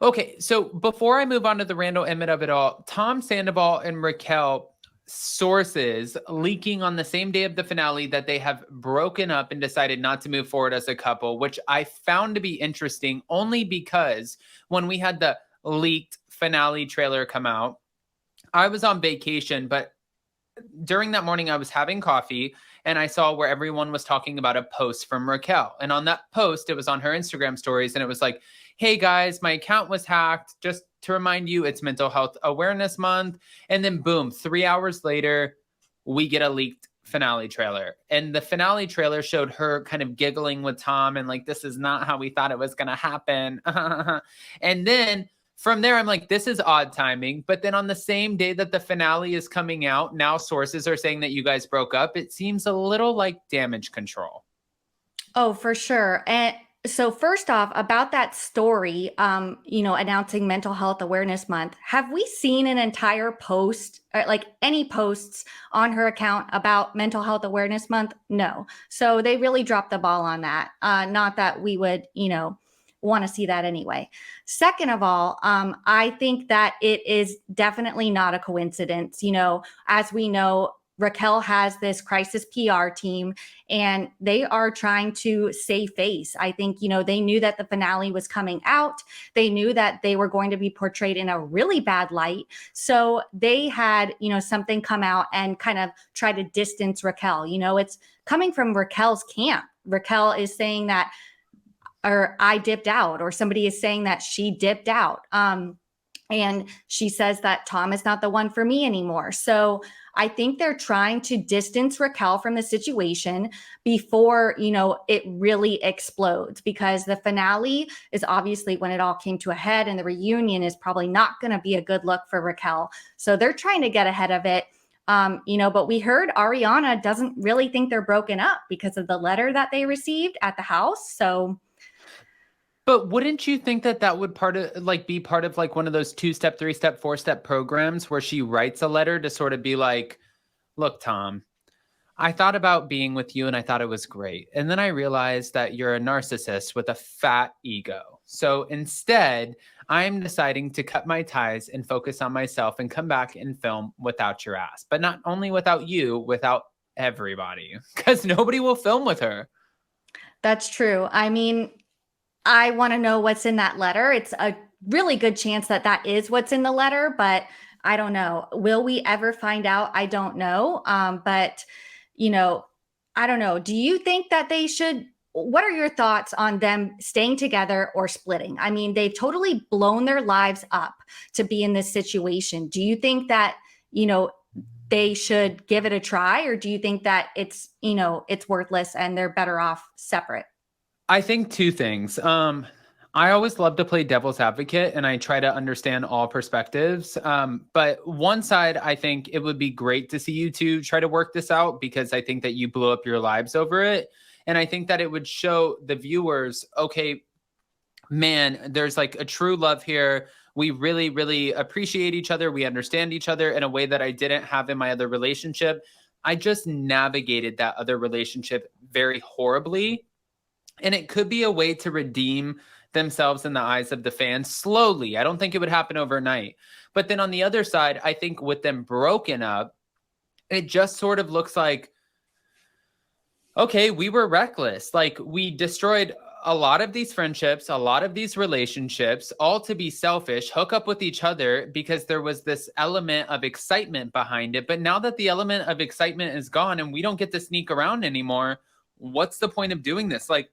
Okay, so before I move on to the Randall Emmett of it all, Tom Sandoval and Raquel sources leaking on the same day of the finale that they have broken up and decided not to move forward as a couple, which I found to be interesting only because when we had the leaked finale trailer come out, I was on vacation, but during that morning I was having coffee and I saw where everyone was talking about a post from Raquel. And on that post, it was on her Instagram stories and it was like, hey guys, my account was hacked. Just to remind you, it's Mental Health Awareness Month. And then boom, 3 hours later, we get a leaked finale trailer. And the finale trailer showed her kind of giggling with Tom and like, this is not how we thought it was going to happen. And then from there, I'm like, this is odd timing. But then on the same day that the finale is coming out, now sources are saying that you guys broke up. It seems a little like damage control. Oh, for sure. And so first off, about that story, announcing Mental Health Awareness Month, have we seen an entire post, or like any posts on her account about Mental Health Awareness Month? No. So they really dropped the ball on that. Not that we would, want to see that anyway. Second of all, I think that it is definitely not a coincidence. As we know, Raquel has this crisis PR team and they are trying to save face. I think, they knew that the finale was coming out. They knew that they were going to be portrayed in a really bad light. So they had, something come out and kind of try to distance Raquel. It's coming from Raquel's camp. Raquel is saying that, or I dipped out, or somebody is saying that she dipped out. And she says that Tom is not the one for me anymore. So I think they're trying to distance Raquel from the situation before, it really explodes, because the finale is obviously when it all came to a head, and the reunion is probably not going to be a good look for Raquel. So they're trying to get ahead of it. But we heard Ariana doesn't really think they're broken up because of the letter that they received at the house. So but wouldn't you think that that would be part of like one of those 2-step, 3-step, 4-step programs where she writes a letter to sort of be like, look, Tom, I thought about being with you and I thought it was great. And then I realized that you're a narcissist with a fat ego. So instead, I'm deciding to cut my ties and focus on myself and come back and film without your ass. But not only without you, without everybody, because nobody will film with her. That's true. I mean, I want to know what's in that letter. It's a really good chance that that is what's in the letter, but I don't know. Will we ever find out? I don't know. But, I don't know. Do you think that they should? What are your thoughts on them staying together or splitting? I mean, they've totally blown their lives up to be in this situation. Do you think that, they should give it a try, or do you think that it's worthless and they're better off separate? I think two things. I always love to play devil's advocate and I try to understand all perspectives. But one side, I think it would be great to see you two try to work this out, because I think that you blew up your lives over it. And I think that it would show the viewers, okay, man, there's like a true love here. We really, really appreciate each other. We understand each other in a way that I didn't have in my other relationship. I just navigated that other relationship very horribly. And it could be a way to redeem themselves in the eyes of the fans slowly. I don't think it would happen overnight. But then on the other side, I think with them broken up, it just sort of looks like, okay, we were reckless. Like we destroyed a lot of these friendships, a lot of these relationships, all to be selfish, hook up with each other because there was this element of excitement behind it. But now that the element of excitement is gone and we don't get to sneak around anymore, what's the point of doing this? Like,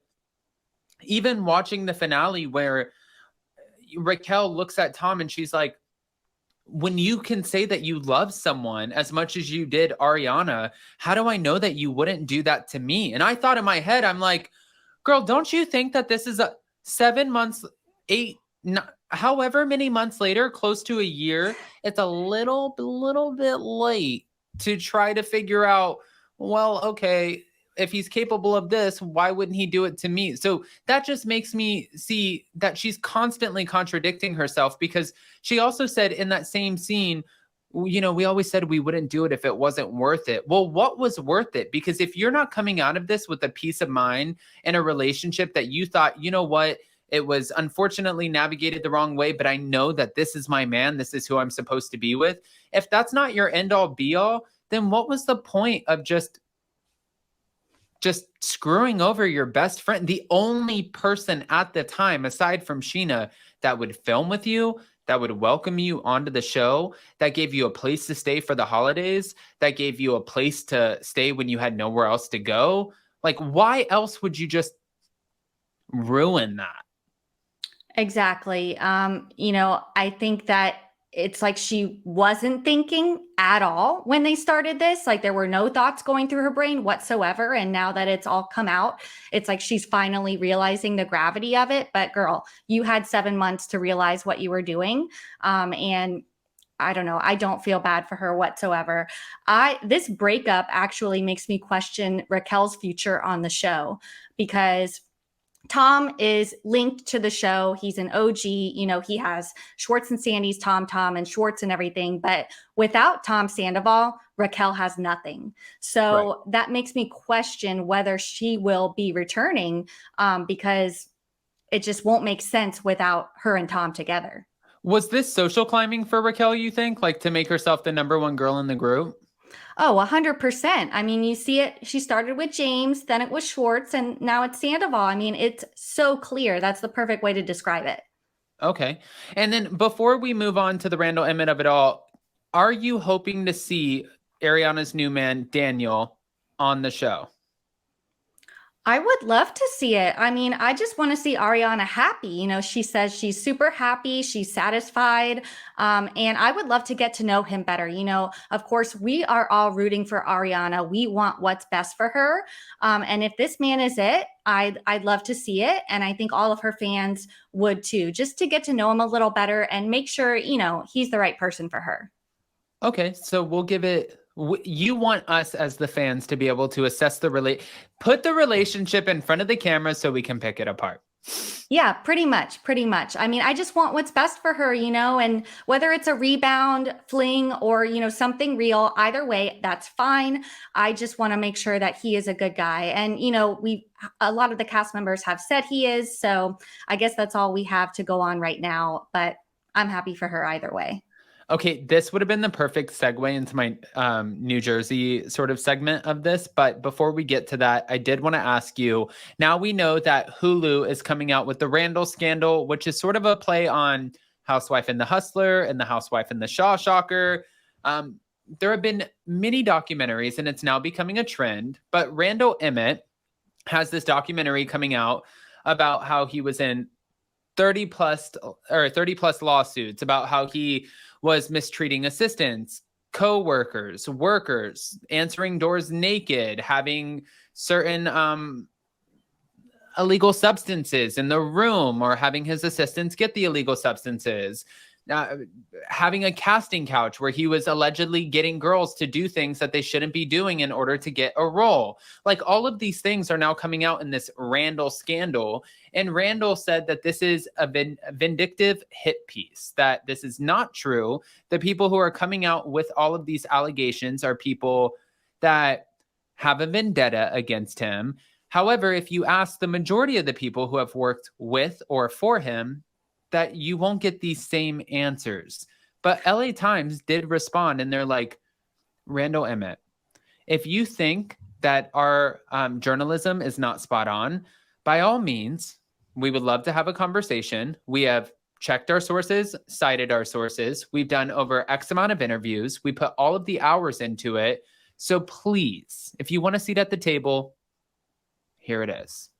even watching the finale where Raquel looks at Tom and she's like, when you can say that you love someone as much as you did Ariana, how do I know that you wouldn't do that to me? And I thought in my head, I'm like, girl, don't you think that this is 7 months, 8, however many months later, close to a year, it's a little bit late to try to figure out, well, okay, if he's capable of this, why wouldn't he do it to me? So that just makes me see that she's constantly contradicting herself, because she also said in that same scene, we always said we wouldn't do it if it wasn't worth it. Well, what was worth it? Because if you're not coming out of this with a peace of mind in a relationship that you thought, you know what, It was unfortunately navigated the wrong way, but I know that this is my man. This is who I'm supposed to be with. If that's not your end all be all, then what was the point of just screwing over your best friend, the only person at the time, aside from Sheena, that would film with you, that would welcome you onto the show, that gave you a place to stay for the holidays, that gave you a place to stay when you had nowhere else to go. Like, why else would you just ruin that? Exactly. I think that it's like she wasn't thinking at all when they started this. Like there were no thoughts going through her brain whatsoever. And now that it's all come out, it's like she's finally realizing the gravity of it. But girl, you had 7 months to realize what you were doing. And I don't know. I don't feel bad for her whatsoever. This breakup actually makes me question Raquel's future on the show because Tom is linked to the show. He's an OG. He has Schwartz and Sandy's Tom and Schwartz and everything. But without Tom Sandoval, Raquel has nothing. So That makes me question whether she will be returning because it just won't make sense without her and Tom together. Was this social climbing for Raquel, you think? Like to make herself the number one girl in the group? Oh, 100%. I mean, you see it. She started with James, then it was Schwartz, and now it's Sandoval. I mean, it's so clear. That's the perfect way to describe it. Okay. And then before we move on to the Randall Emmett of it all, are you hoping to see Ariana's new man, Daniel, on the show? I would love to see it. I mean, I just want to see Ariana happy. She says she's super happy, she's satisfied. And I would love to get to know him better. Of course, we are all rooting for Ariana. We want what's best for her. And if this man is it, I'd love to see it. And I think all of her fans would too, just to get to know him a little better and make sure, he's the right person for her. Okay, so we'll give it. You want us as the fans to be able to assess put the relationship in front of the camera so we can pick it apart. Yeah, pretty much. I mean, I just want what's best for her, and whether it's a rebound, fling, or, something real, either way, that's fine. I just want to make sure that he is a good guy. And, a lot of the cast members have said he is. So I guess that's all we have to go on right now. But I'm happy for her either way. Okay, this would have been the perfect segue into my New Jersey sort of segment of this. But before we get to that, I did want to ask you, now we know that Hulu is coming out with the Randall scandal, which is sort of a play on Housewife and the Hustler and the Housewife and the Shaw Shocker. There have been many documentaries and it's now becoming a trend, but Randall Emmett has this documentary coming out about how he was in 30 plus lawsuits about how he was mistreating assistants, co-workers, workers, answering doors naked, having certain illegal substances in the room, or having his assistants get the illegal substances, having a casting couch where he was allegedly getting girls to do things that they shouldn't be doing in order to get a role. Like all of these things are now coming out in this Randall scandal. And Randall said that this is a vindictive hit piece, that this is not true. The people who are coming out with all of these allegations are people that have a vendetta against him. However, if you ask the majority of the people who have worked with or for him, that you won't get these same answers. But LA Times did respond and they're like, Randall Emmett, if you think that our journalism is not spot on, by all means, we would love to have a conversation. We have checked our sources, cited our sources. We've done over X amount of interviews. We put all of the hours into it. So please, if you want a seat at the table, here it is.